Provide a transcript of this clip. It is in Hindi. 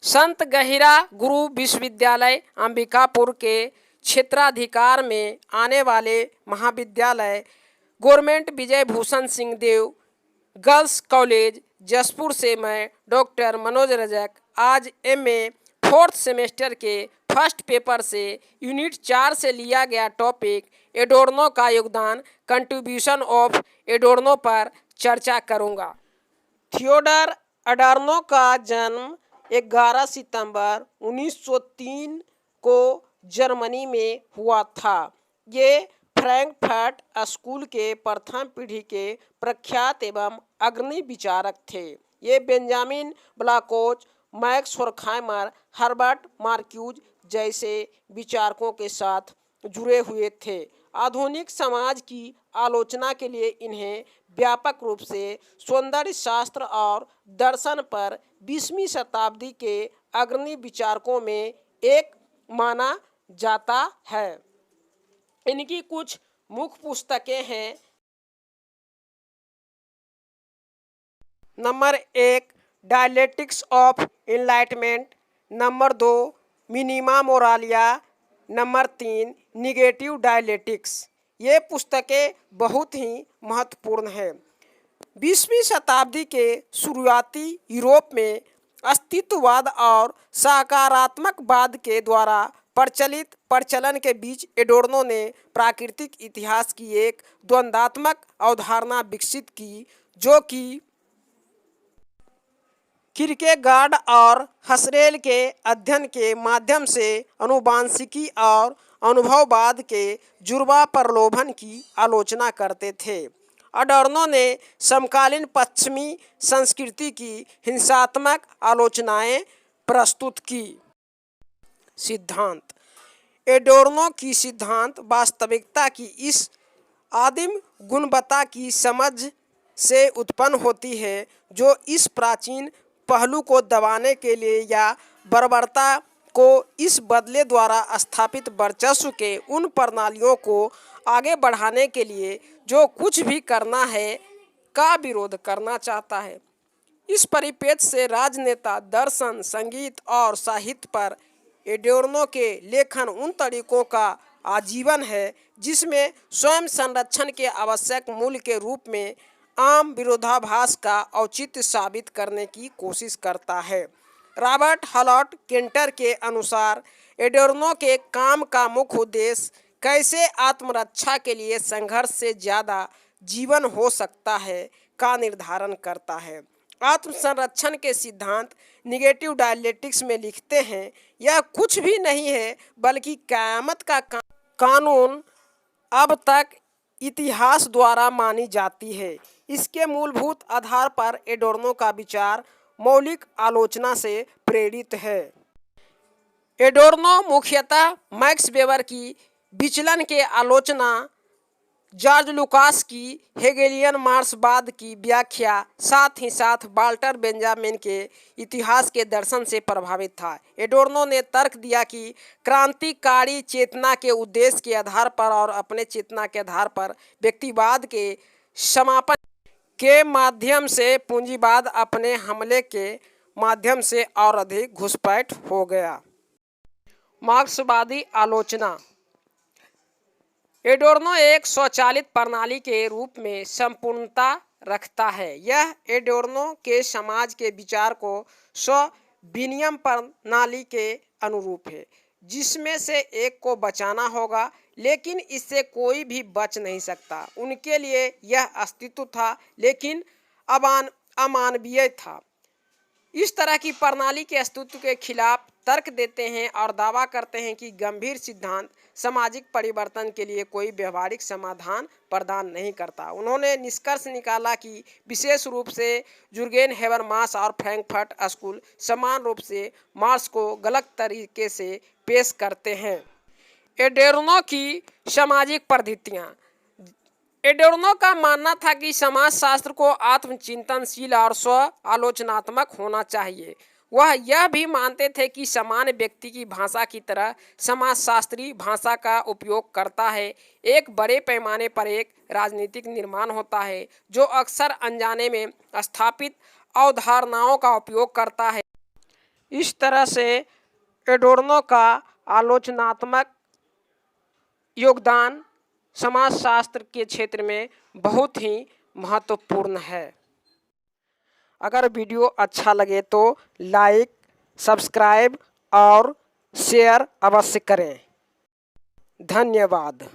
संत गहिरा गुरु विश्वविद्यालय अंबिकापुर के क्षेत्राधिकार में आने वाले महाविद्यालय गवर्नमेंट विजय भूषण सिंह देव गर्ल्स कॉलेज जसपुर से मैं डॉक्टर मनोज रजक आज एमए फोर्थ सेमेस्टर के फर्स्ट पेपर से यूनिट 4 से लिया गया टॉपिक एडोर्नो का योगदान कंट्रीब्यूशन ऑफ एडोर्नो पर चर्चा करूंगा। थियोडर एडोर्नो का जन्म 11 सितंबर 1903 को जर्मनी में हुआ था। ये फ्रैंकफर्ट स्कूल के प्रथम पीढ़ी के प्रख्यात एवं अग्रणी विचारक थे। ये बेंजामिन ब्लॉकोच, मैक्स होर्खहैमर, हर्बर्ट मार्क्यूज जैसे विचारकों के साथ जुड़े हुए थे। आधुनिक समाज की आलोचना के लिए इन्हें व्यापक रूप से सौंदर्य शास्त्र और दर्शन पर 20वीं शताब्दी के अग्रणी विचारकों में एक माना जाता है। इनकी कुछ मुख्य पुस्तकें हैं। Number 1 dialectics of enlightenment, number 2 Minima Moralia, number 3 negative dialectics. ये पुस्तकें बहुत ही महत्वपूर्ण हैं। 20वीं शताब्दी के शुरुआती यूरोप में अस्तित्ववाद और सकारात्मकवाद के द्वारा प्रचलित प्रचलन के बीच एडोर्नो ने प्राकृतिक इतिहास की एक द्वंद्वात्मक अवधारणा विकसित की, जो कि किरकेगार्ड और हसरेल के अध्ययन के माध्यम से आनुवंशिकी और अनुभववाद के जुड़वा प्रलोभन की आलोचना करते थे। एडोर्नो ने समकालीन पश्चिमी संस्कृति की हिंसात्मक आलोचनाएं प्रस्तुत की। सिद्धांत एडोर्नो की सिद्धांत वास्तविकता की इस आदिम गुणवत्ता की समझ से उत्पन्न होती है जो इस प्राचीन पहलू को दबाने के लिए या बर्बरता को इस बदले द्वारा स्थापित वर्चस्व के उन प्रणालियों को आगे बढ़ाने के लिए जो कुछ भी करना है का विरोध करना चाहता है। इस परिप्रेक्ष्य से राजनेता, दर्शन, संगीत और साहित्य पर एडोर्नो के लेखन उन तरीकों का आजीवन है जिसमें स्वयं संरक्षण के आवश्यक मूल्य के रूप में आम विरोधाभास का औचित्य साबित करने की कोशिश करता है। रॉबर्ट हॉलॉट केंटर के अनुसार एडोर्नो के काम का मुख्य उद्देश्य कैसे आत्मरक्षा के लिए संघर्ष से ज़्यादा जीवन हो सकता है का निर्धारण करता है। आत्मसंरक्षण के सिद्धांत निगेटिव डायलेक्टिक्स में लिखते हैं, यह कुछ भी नहीं है बल्कि क़यामत का कानून अब तक इतिहास द्वारा मानी जाती है। इसके मूलभूत आधार पर एडोर्नो का विचार मौलिक आलोचना से प्रेरित है। एडोर्नो मुख्यतः मैक्स वेबर की विचलन के आलोचना, जॉर्ज लुकास की हेगेलियन मार्क्सवाद की व्याख्या, साथ ही साथ वाल्टर बेंजामिन के इतिहास के दर्शन से प्रभावित था। एडोर्नो ने तर्क दिया कि क्रांतिकारी चेतना के उद्देश्य के आधार पर और अपने चेतना के आधार पर व्यक्तिवाद के समापन के माध्यम से पूंजीवाद अपने हमले के माध्यम से और अधिक घुसपैठ हो गया। मार्क्सवादी आलोचना एडोर्नो एक स्वचालित प्रणाली के रूप में संपूर्णता रखता है। यह एडोर्नो के समाज के विचार को स्व-विनियम प्रणाली के अनुरूप है, जिसमें से एक को बचाना होगा, लेकिन इससे कोई भी बच नहीं सकता। उनके लिए यह अस्तित्व था लेकिन अमानवीय था। इस तरह की प्रणाली के अस्तित्व के खिलाफ तर्क देते हैं और दावा करते हैं कि गंभीर सिद्धांत सामाजिक परिवर्तन के लिए कोई व्यवहारिक समाधान प्रदान नहीं करता। उन्होंने निष्कर्ष निकाला कि विशेष रूप से जुर्गेन हेबरमास और फ्रैंकफर्ट स्कूल समान रूप से मार्क्स को गलत तरीके से पेश करते हैं। एडोर्नो की सामाजिक पद्धतियाँ एडोर्नो का मानना था कि समाजशास्त्र को आत्मचिंतनशील और स्व आलोचनात्मक होना चाहिए। वह यह भी मानते थे कि सामान्य व्यक्ति की भाषा की तरह समाजशास्त्री भाषा का उपयोग करता है। एक बड़े पैमाने पर एक राजनीतिक निर्माण होता है जो अक्सर अनजाने में स्थापित अवधारणाओं का उपयोग करता है। इस तरह से एडोर्नो का आलोचनात्मक योगदान समाजशास्त्र के क्षेत्र में बहुत ही महत्वपूर्ण है। अगर वीडियो अच्छा लगे तो लाइक, सब्सक्राइब और शेयर अवश्य करें। धन्यवाद।